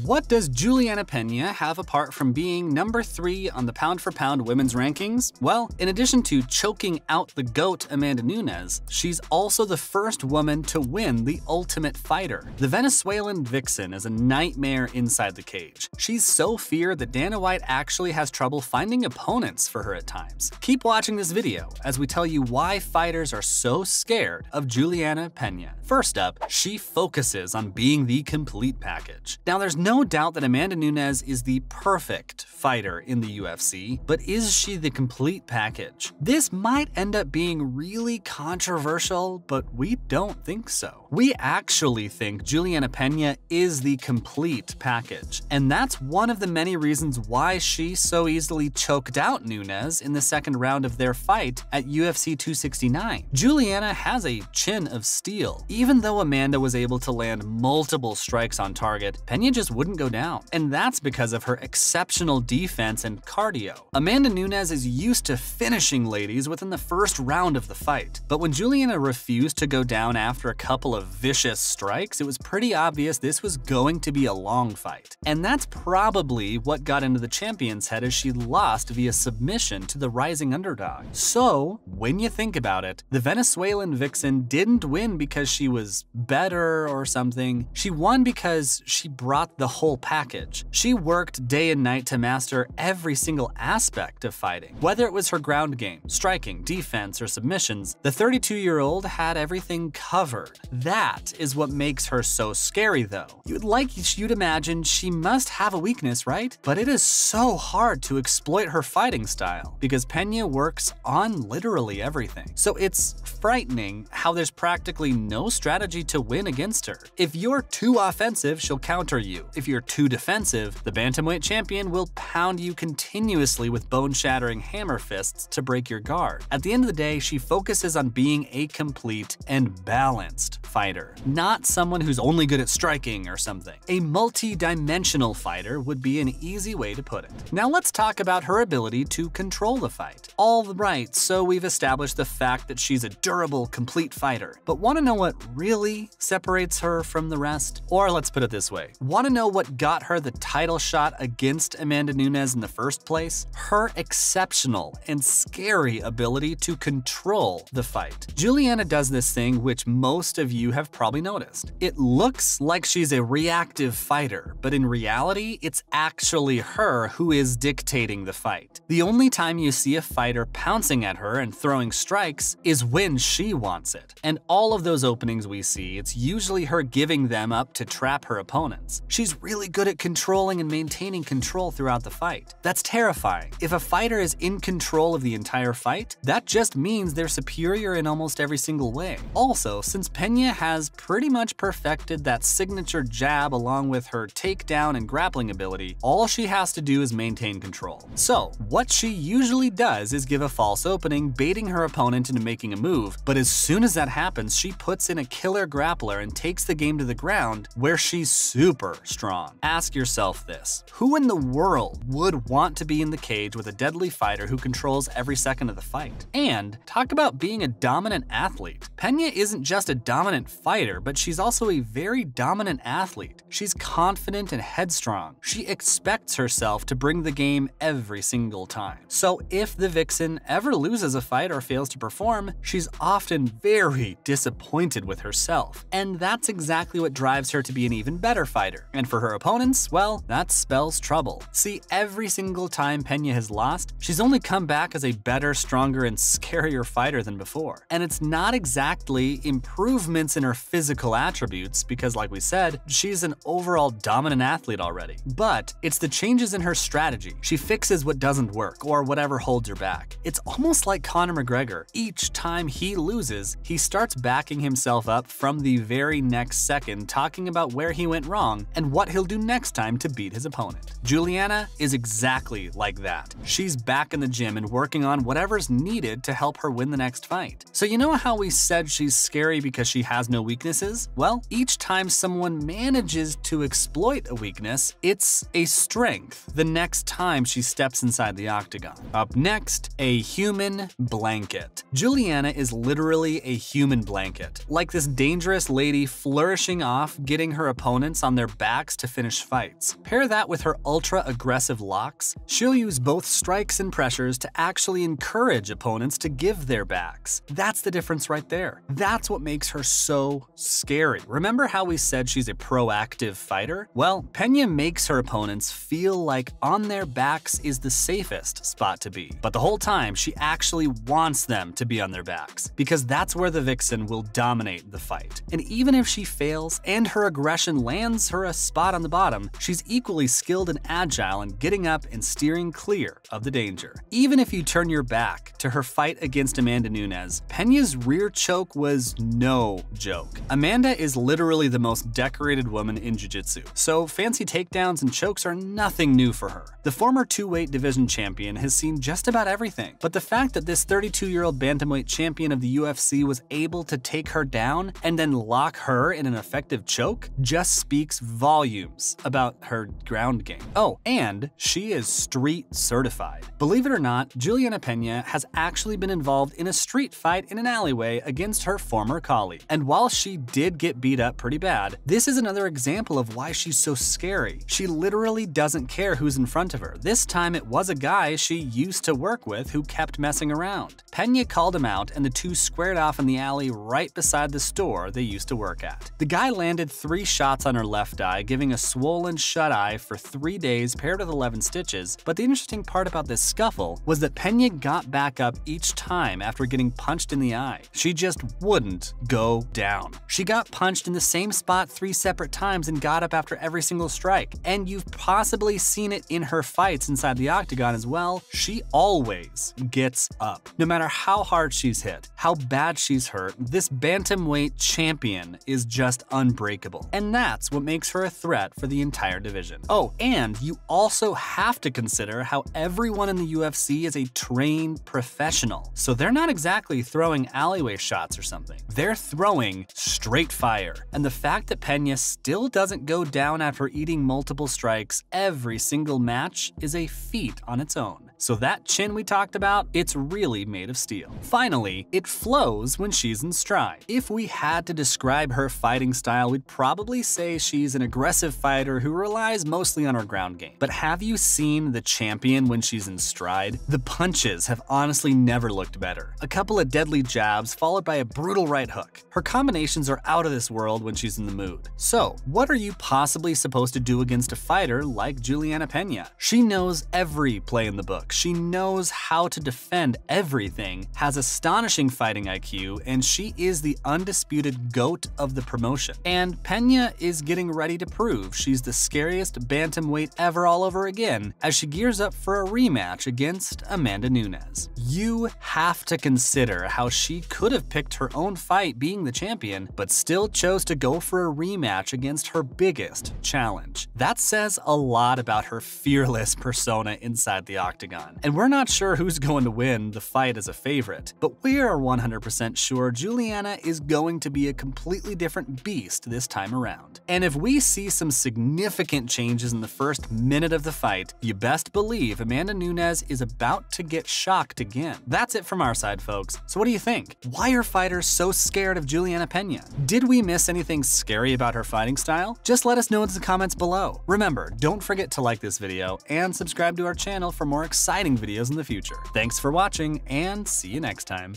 What does Julianna Pena have apart from being number 3 on the pound-for-pound women's rankings? Well, in addition to choking out the GOAT Amanda Nunes, she's also the first woman to win the Ultimate Fighter. The Venezuelan vixen is a nightmare inside the cage. She's so feared that Dana White actually has trouble finding opponents for her at times. Keep watching this video as we tell you why fighters are so scared of Julianna Pena. First up, she focuses on being the complete package. Now, there's no doubt that Amanda Nunes is the perfect fighter in the UFC, but is she the complete package? This might end up being really controversial, but we don't think so. We actually think Julianna Pena is the complete package, and that's one of the many reasons why she so easily choked out Nunes in the second round of their fight at UFC 269. Julianna has a chin of steel. Even though Amanda was able to land multiple strikes on target, Pena just wouldn't go down, and that's because of her exceptional defense and cardio. Amanda Nunes is used to finishing ladies within the first round of the fight, but when Julianna refused to go down after a couple of vicious strikes, it was pretty obvious this was going to be a long fight. And that's probably what got into the champion's head as she lost via submission to the rising underdog. So, when you think about it, the Venezuelan vixen didn't win because she was better or something. She won because she brought the whole package. She worked day and night to master every single aspect of fighting. Whether it was her ground game, striking, defense, or submissions, the 32-year-old had everything covered. That is what makes her so scary, though. You'd imagine she must have a weakness, right? But it is so hard to exploit her fighting style because Pena works on literally everything. So it's frightening how there's practically no strategy to win against her. If you're too offensive, she'll counter you. If you're too defensive, the Bantamweight champion will pound you continuously with bone-shattering hammer fists to break your guard. At the end of the day, she focuses on being a complete and balanced fighter, not someone who's only good at striking or something. A multi-dimensional fighter would be an easy way to put it. Now let's talk about her ability to control the fight. All right, so we've established the fact that she's a durable, complete fighter, but want to know what really separates her from the rest? Or let's put it this way, want to know what got her the title shot against Amanda Nunes in the first place? Her exceptional and scary ability to control the fight. Julianna does this thing which most of you have probably noticed. It looks like she's a reactive fighter, but in reality, it's actually her who is dictating the fight. The only time you see a fighter pouncing at her and throwing strikes is when she wants it. And all of those openings we see, it's usually her giving them up to trap her opponents. She's really good at controlling and maintaining control throughout the fight. That's terrifying. If a fighter is in control of the entire fight, that just means they're superior in almost every single way. Also, since Pena has pretty much perfected that signature jab along with her takedown and grappling ability, all she has to do is maintain control. So, what she usually does is give a false opening, baiting her opponent into making a move, but as soon as that happens, she puts in a killer grappler and takes the game to the ground where she's super strong. Ask yourself this: who in the world would want to be in the cage with a deadly fighter who controls every second of the fight? And talk about being a dominant athlete. Pena isn't just a dominant fighter, but she's also a very dominant athlete. She's confident and headstrong. She expects herself to bring the game every single time. So if the vixen ever loses a fight or fails to perform, she's often very disappointed with herself. And that's exactly what drives her to be an even better fighter. And for her opponents, well, that spells trouble. See, every single time Pena has lost, she's only come back as a better, stronger, and scarier fighter than before. And it's not exactly improvements in her physical attributes, because like we said, she's an overall dominant athlete already. But it's the changes in her strategy. She fixes what doesn't work, or whatever holds her back. It's almost like Conor McGregor. Each time he loses, he starts backing himself up from the very next second, talking about where he went wrong and what he'll do next time to beat his opponent. Julianna is exactly like that. She's back in the gym and working on whatever's needed to help her win the next fight. So you know how we said she's scary because she has no weaknesses? Well, each time someone manages to exploit a weakness, it's a strength the next time she steps inside the octagon. Up next, a human blanket. Julianna is literally a human blanket, like this dangerous lady flourishing off, getting her opponents on their back backs to finish fights. Pair that with her ultra-aggressive locks, she'll use both strikes and pressures to actually encourage opponents to give their backs. That's the difference right there. That's what makes her so scary. Remember how we said she's a proactive fighter? Well, Pena makes her opponents feel like on their backs is the safest spot to be. But the whole time, she actually wants them to be on their backs, because that's where the vixen will dominate the fight. And even if she fails and her aggression lands her a spot on the bottom, she's equally skilled and agile in getting up and steering clear of the danger. Even if you turn your back to her fight against Amanda Nunes, Pena's rear choke was no joke. Amanda is literally the most decorated woman in jiu-jitsu, so fancy takedowns and chokes are nothing new for her. The former two-weight division champion has seen just about everything, but the fact that this 32-year-old bantamweight champion of the UFC was able to take her down and then lock her in an effective choke just speaks volumes about her ground game. Oh, and she is street certified. Believe it or not, Julianna Pena has actually been involved in a street fight in an alleyway against her former colleague. And while she did get beat up pretty bad, this is another example of why she's so scary. She literally doesn't care who's in front of her. This time it was a guy she used to work with who kept messing around. Pena called him out and the two squared off in the alley right beside the store they used to work at. The guy landed 3 shots on her left eye, giving a swollen shut eye for 3 days paired with 11 stitches, but the interesting part about this scuffle was that Pena got back up each time after getting punched in the eye. She just wouldn't go down. She got punched in the same spot 3 separate times and got up after every single strike. And you've possibly seen it in her fights inside the octagon as well. She always gets up. No matter how hard she's hit, how bad she's hurt, this bantamweight champion is just unbreakable. And that's what makes her a threat for the entire division. Oh, and you also have to consider how everyone in the UFC is a trained professional. So they're not exactly throwing alleyway shots or something. They're throwing straight fire. And the fact that Pena still doesn't go down after eating multiple strikes every single match is a feat on its own. So that chin we talked about, it's really made of steel. Finally, it flows when she's in stride. If we had to describe her fighting style, we'd probably say she's an aggressive fighter who relies mostly on her ground game. But have you seen the champion when she's in stride? The punches have honestly never looked better. A couple of deadly jabs followed by a brutal right hook. Her combinations are out of this world when she's in the mood. So, what are you possibly supposed to do against a fighter like Julianna Pena? She knows every play in the book. She knows how to defend everything, has astonishing fighting IQ, and she is the undisputed GOAT of the promotion. And Pena is getting ready to prove she's the scariest bantamweight ever all over again as she gears up for a rematch against Amanda Nunes. You have to consider how she could have picked her own fight being the champion, but still chose to go for a rematch against her biggest challenge. That says a lot about her fearless persona inside the octagon. And we're not sure who's going to win the fight as a favorite, but we are 100% sure Julianna is going to be a completely different beast this time around. And if we see some significant changes in the first minute of the fight, you best believe Amanda Nunes is about to get shocked again. That's it from our side, folks. So what do you think? Why are fighters so scared of Julianna Pena? Did we miss anything scary about her fighting style? Just let us know in the comments below. Remember, don't forget to like this video and subscribe to our channel for more exciting videos in the future. Thanks for watching and see you next time.